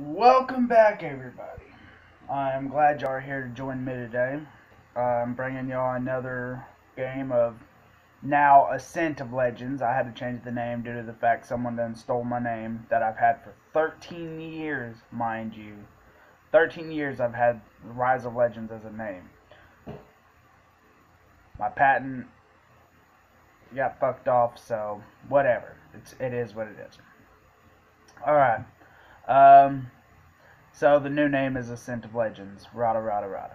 Welcome back, everybody. I'm glad y'all are here to join me today. I'm bringing y'all another game of now Ascent of Legends. I had to change the name due to the fact someone done stole my name that I've had for 13 years, mind you. 13 years I've had Rise of Legends as a name. My patent got fucked off, so whatever. It is what it is. Alright. Um, So the new name is Ascent of Legends. Rada rada rada.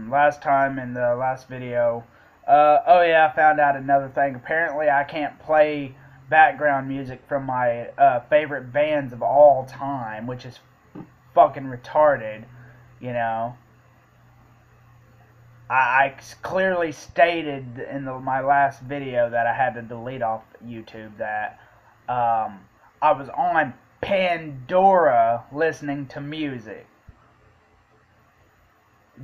Last time in the last video, oh yeah, I found out another thing. Apparently, I can't play background music from my favorite bands of all time, which is fucking retarded. You know, I clearly stated in my last video that I had to delete off YouTube that I was on Pandora listening to music.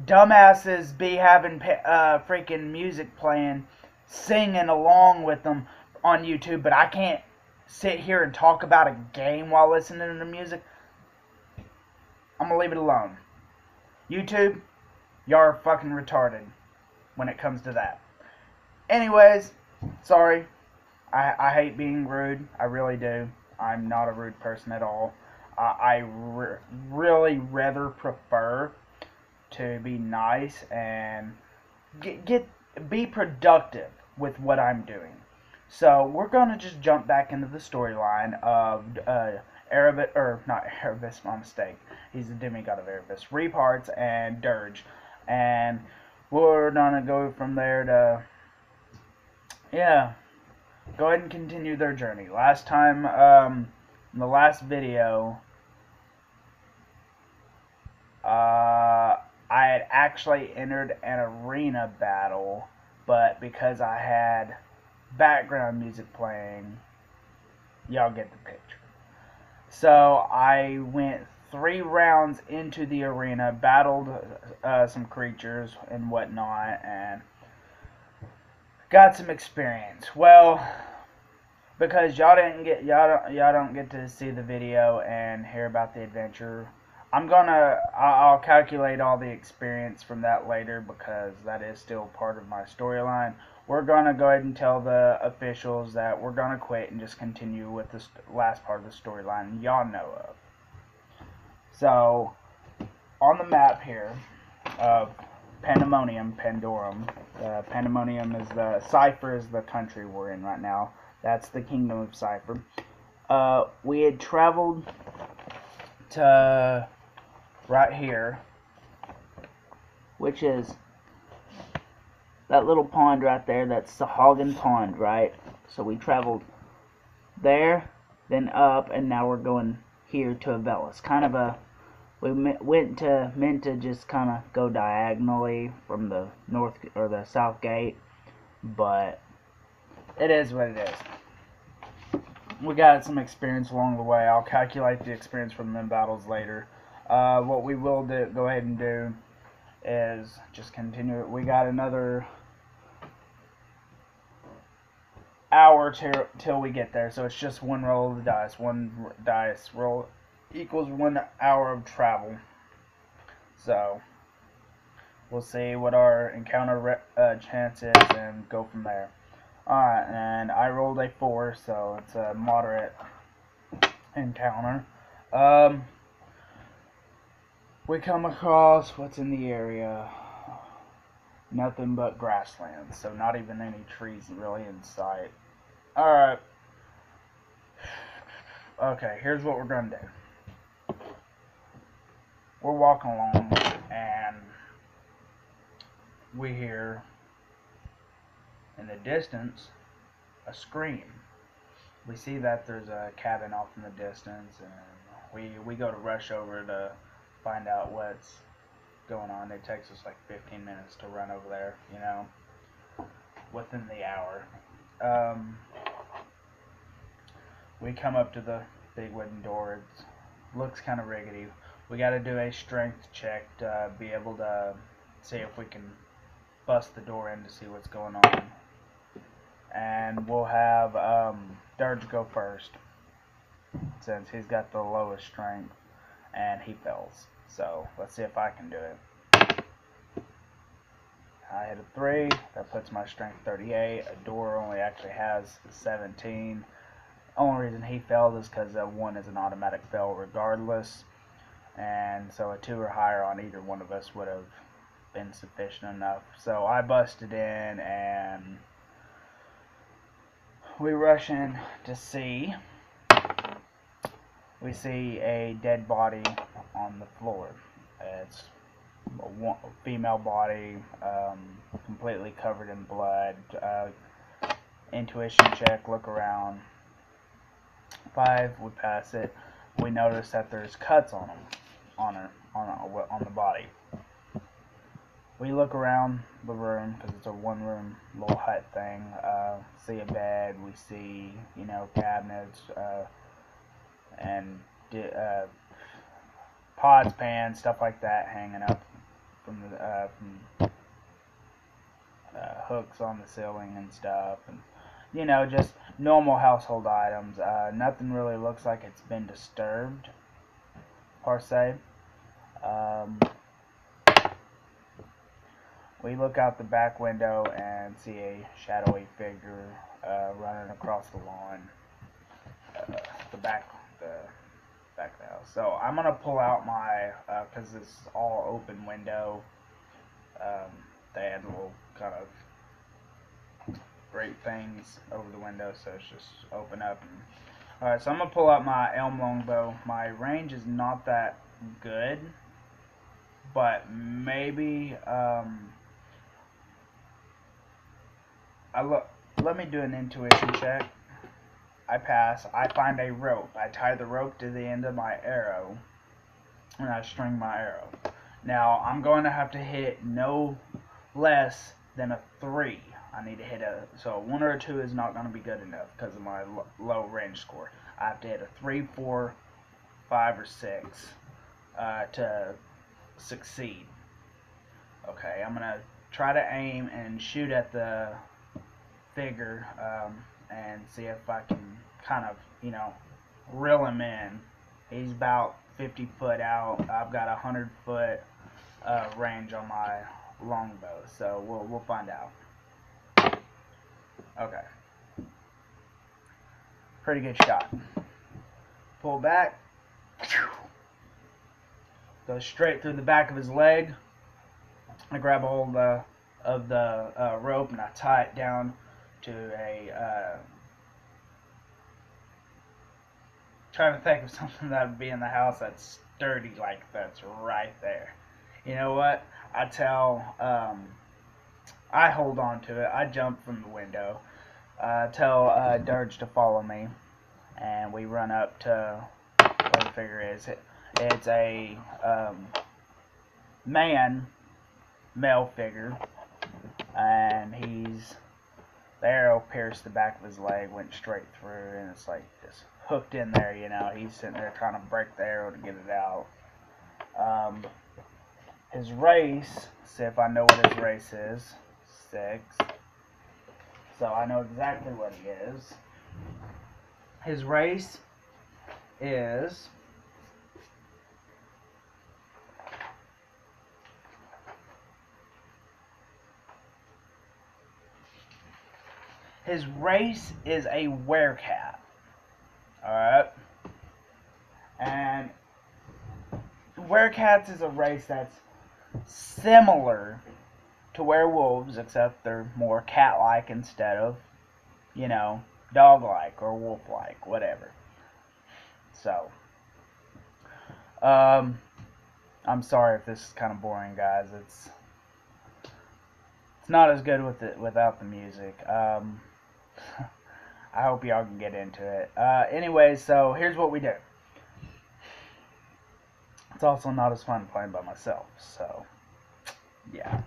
Dumbasses be having freaking music playing, singing along with them on YouTube, but I can't sit here and talk about a game while listening to music. I'm gonna leave it alone. YouTube, y'all are fucking retarded when it comes to that. Anyways, sorry. I hate being rude. I really do. I'm not a rude person at all. I really rather prefer to be nice and be productive with what I'm doing. So we're gonna just jump back into the storyline of Erebus, or not Erebus, my mistake. He's the demigod of Erebus, Reparts and Dirge, and we're gonna go from there to go ahead and continue their journey. Last time, in the last video, I had actually entered an arena battle, but because I had background music playing, y'all get the picture. So I went 3 rounds into the arena, battled some creatures and whatnot, and got some experience. Well, because y'all don't get to see the video and hear about the adventure, I'll calculate all the experience from that later because that is still part of my storyline. We're gonna go ahead and tell the officials that we're gonna quit and just continue with this last part of the storyline y'all know of. So on the map here of Pandorum. Pandemonium is Cypher is the country we're in right now. That's the kingdom of Cypher. We had traveled to right here, which is that little pond right there. That's Sahagin Pond, right? So we traveled there, then up, and now we're going here to Avelis. Kind of a meant to just kind of go diagonally from the north or the south gate, but it is what it is. We got some experience along the way. I'll calculate the experience from them battles later. What we will go ahead and do is just continue it. We got another hour till we get there, so it's just one roll of the dice. One dice roll equals 1 hour of travel. So we'll see what our encounter chance is and go from there. Alright, and I rolled a 4, so it's a moderate encounter. We come across what's in the area. Nothing but grasslands, so not even any trees really in sight. Alright. Okay, here's what we're gonna do. We're walking along, and we hear in the distance a scream. We see that there's a cabin off in the distance, and we go to rush over to find out what's going on. It takes us like 15 minutes to run over there, you know, within the hour. We come up to the big wooden door. It looks kind of rickety. We got to do a strength check to be able to see if we can bust the door in to see what's going on. And we'll have Dirge go first, since he's got the lowest strength. and he fails. So let's see if I can do it. I hit a 3. That puts my strength 38. A door only actually has 17. Only reason he failed is because 1 is an automatic fail regardless. And so a 2 or higher on either one of us would have been sufficient enough. So I busted in and we rush in to see. We see a dead body on the floor. It's a female body, completely covered in blood. Intuition check, look around. 5, we pass it. We notice that there's cuts on them, on the body. We look around the room because it's a one-room little hut thing. See a bed. We see, cabinets and pots, pans, stuff like that hanging up from the hooks on the ceiling and stuff, and just normal household items. Nothing really looks like it's been disturbed per se. We look out the back window and see a shadowy figure running across the lawn, the back of the house. So I'm gonna pull out my, because it's all open window. They had little kind of great things over the window, so it's just open up. Alright, so I'm gonna pull out my elm longbow. My range is not that good, but maybe let me do an intuition check. I pass. I find a rope. I tie the rope to the end of my arrow, and I string my arrow. Now, I'm going to have to hit no less than a 3. I need to hit so a 1 or a 2 is not going to be good enough because of my low range score. I have to hit a 3, 4, 5, or 6 to succeed. Okay, I'm going to try to aim and shoot at the figure and see if I can kind of, reel him in. He's about 50 foot out. I've got 100 foot range on my longbow, so we'll find out. Okay. Pretty good shot. Pull back. Go straight through the back of his leg. I grab a hold of the rope and I tie it down to a trying to think of something that would be in the house that's sturdy, like that's right there. You know what? I hold on to it. I jump from the window. Tell Dirge to follow me, and we run up to where the figure is. It's a male figure, and the arrow pierced the back of his leg, went straight through, and it's like just hooked in there. He's sitting there trying to break the arrow to get it out. His race, see if I know what his race is. 6. So I know exactly what he is. His race is a werecat. Alright? And werecats is a race that's similar to werewolves, except they're more cat-like instead of, dog-like or wolf-like, whatever. So, I'm sorry if this is kind of boring, guys. It's not as good without the music. I hope y'all can get into it. Anyways, so here's what we do. It's also not as fun playing by myself, so yeah.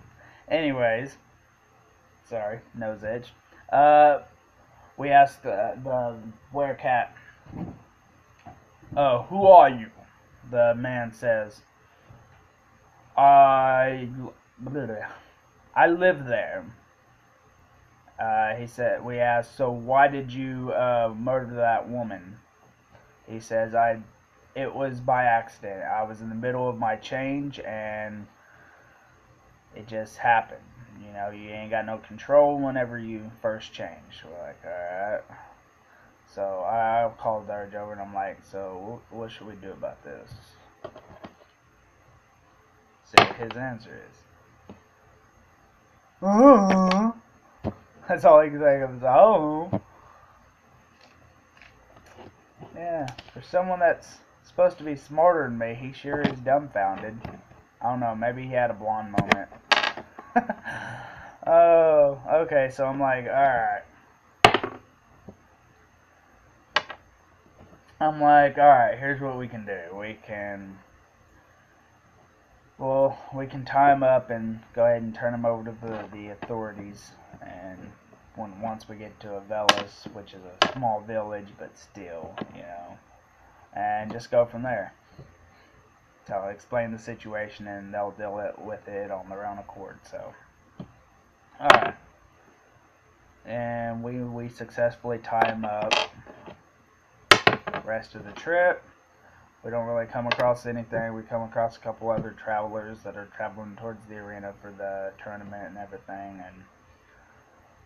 Anyways, sorry, nose edge. We asked the werecat, who are you? The man says, I live there. He said, we asked, so why did you murder that woman? He says, I it was by accident. I was in the middle of my change and it just happened. You know, you ain't got no control whenever you first change. We're like, alright. So I called Darge over and I'm like, so what should we do about this? See what his answer is. Oh. That's all he can think of is, oh. Yeah, for someone that's supposed to be smarter than me, he sure is dumbfounded. I don't know, maybe he had a blonde moment. Oh, okay, so I'm like, alright. Alright, here's what we can do. We can tie him up and go ahead and turn him over to the authorities. And once we get to Avelis, which is a small village, but still, you know, and just go from there. So I'll explain the situation and they'll deal with it on their own accord. So, alright. And we successfully tie him up. Rest of the trip, we don't really come across anything. We come across a couple other travelers that are traveling towards the arena for the tournament and everything. And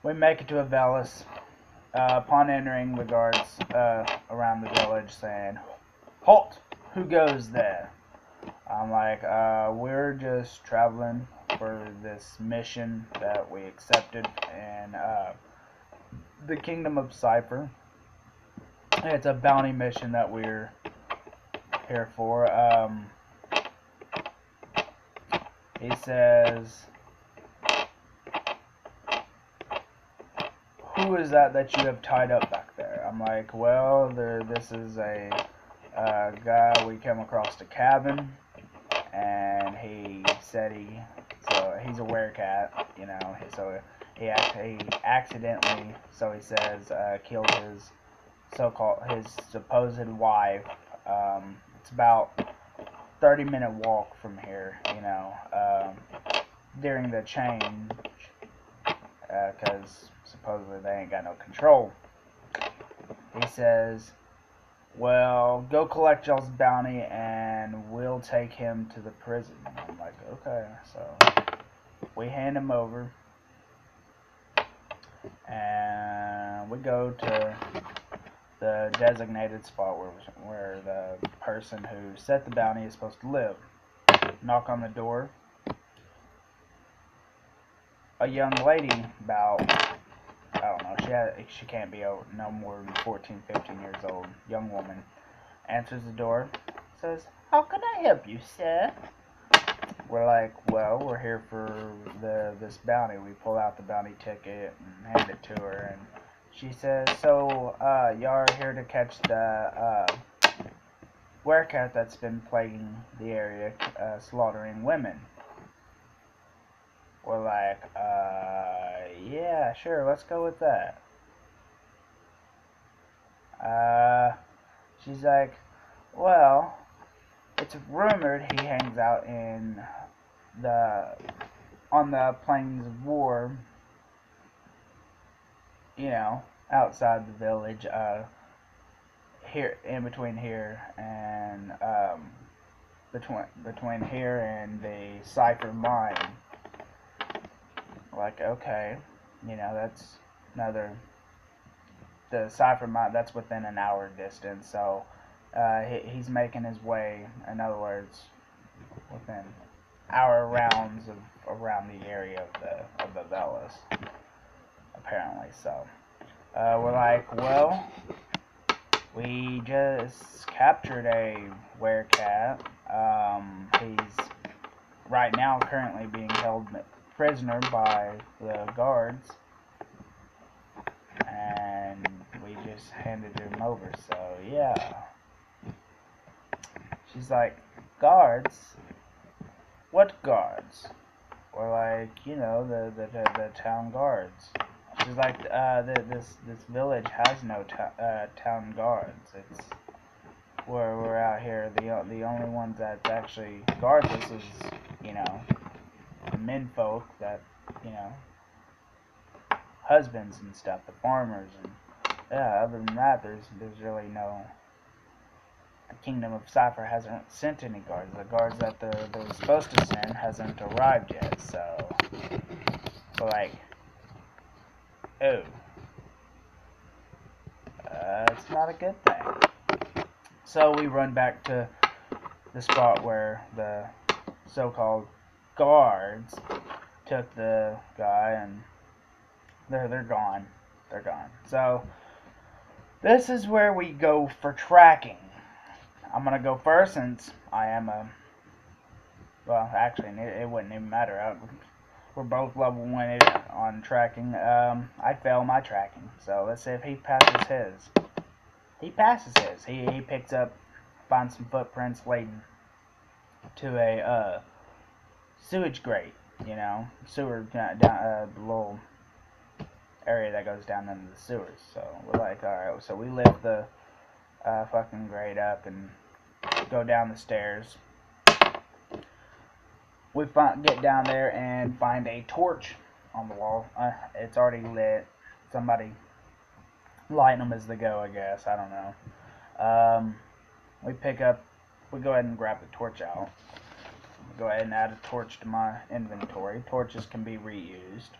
we make it to Avelis. Upon entering, the guards around the village saying, "Halt! Who goes there?" I'm like, we're just traveling for this mission that we accepted in the Kingdom of Cypher. It's a bounty mission that we're here for. He says, "Who is that you have tied up back there?" I'm like, well, this is a guy we came across the cabin, and he said he's a werecat, you know, so he accidentally, so he says, killed his supposed wife. It's about 30-minute walk from here, you know, during the change, because supposedly they ain't got no control. He says, well, go collect y'all's bounty and we'll take him to the prison. I'm like, okay. So we hand him over and we go to the designated spot where the person who set the bounty is supposed to live. Knock on the door. A young lady, about, I don't know, she can't be no more than 14, 15 years old, young woman, answers the door, says, "How can I help you, sir?" We're like, well, we're here for this bounty. We pull out the bounty ticket and hand it to her, and she says, so, y'all are here to catch the werecat that's been plaguing the area, slaughtering women. We're like, yeah, sure, let's go with that. She's like, well, it's rumored he hangs out on the plains of war, you know, outside the village, here, in between here and, between here and the Cypher mine. Like, okay, you know, that's the Cypher mine, that's within an hour distance, so, he's making his way, in other words, within hour rounds around the area of the Velas, apparently. So, we're like, well, we just captured a werecat. He's right now currently being held prisoner by the guards, and we just handed him over. So yeah. She's like, guards? What guards? Or like, you know, the town guards. She's like, this village has no town guards. It's we're out here. The only ones that's actually guards us is, you know, the men folk that, you know, husbands and stuff, the farmers, and yeah. Other than that, there's really Kingdom of Cypher hasn't sent any guards. The guards that they're supposed to send hasn't arrived yet. So like, oh, it's not a good thing. So we run back to the spot where the so-called guards took the guy, and they're gone. They're gone. So this is where we go for tracking. I'm gonna go first since I am a. Well, actually, it wouldn't even matter. We're both level 1 on tracking. I fail my tracking. So let's see if he passes his. He passes his. He picks up, finds some footprints leading to a sewage grate. You know, sewer down the little area that goes down into the sewers. So we're like, all right. So we lift the fucking grate up and go down the stairs. We get down there and find a torch on the wall. It's already lit. Somebody lighting them as they go, I guess. I don't know. We go ahead and grab the torch out. Go ahead and add a torch to my inventory. Torches can be reused.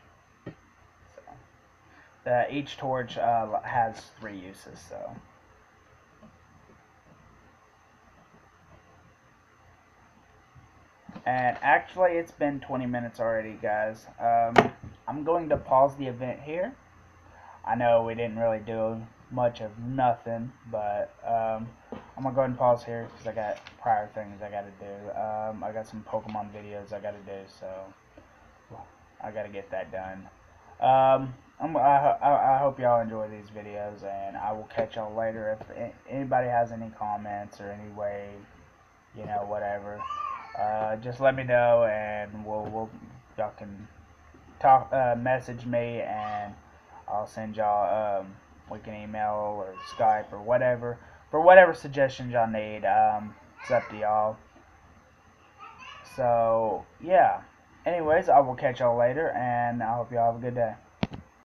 So, each torch has 3 uses, so. And actually, it's been 20 minutes already, guys. I'm going to pause the event here. I know we didn't really do much of nothing, but I'm going to go ahead and pause here because I got prior things I got to do. I got some Pokemon videos I got to do, so I got to get that done. I hope y'all enjoy these videos, and I will catch y'all later. If anybody has any comments or any way, you know, whatever, just let me know, and y'all can talk, message me, and I'll send y'all, we can email or Skype or whatever, for whatever suggestions y'all need. It's up to y'all. So, yeah. Anyways, I will catch y'all later, and I hope y'all have a good day.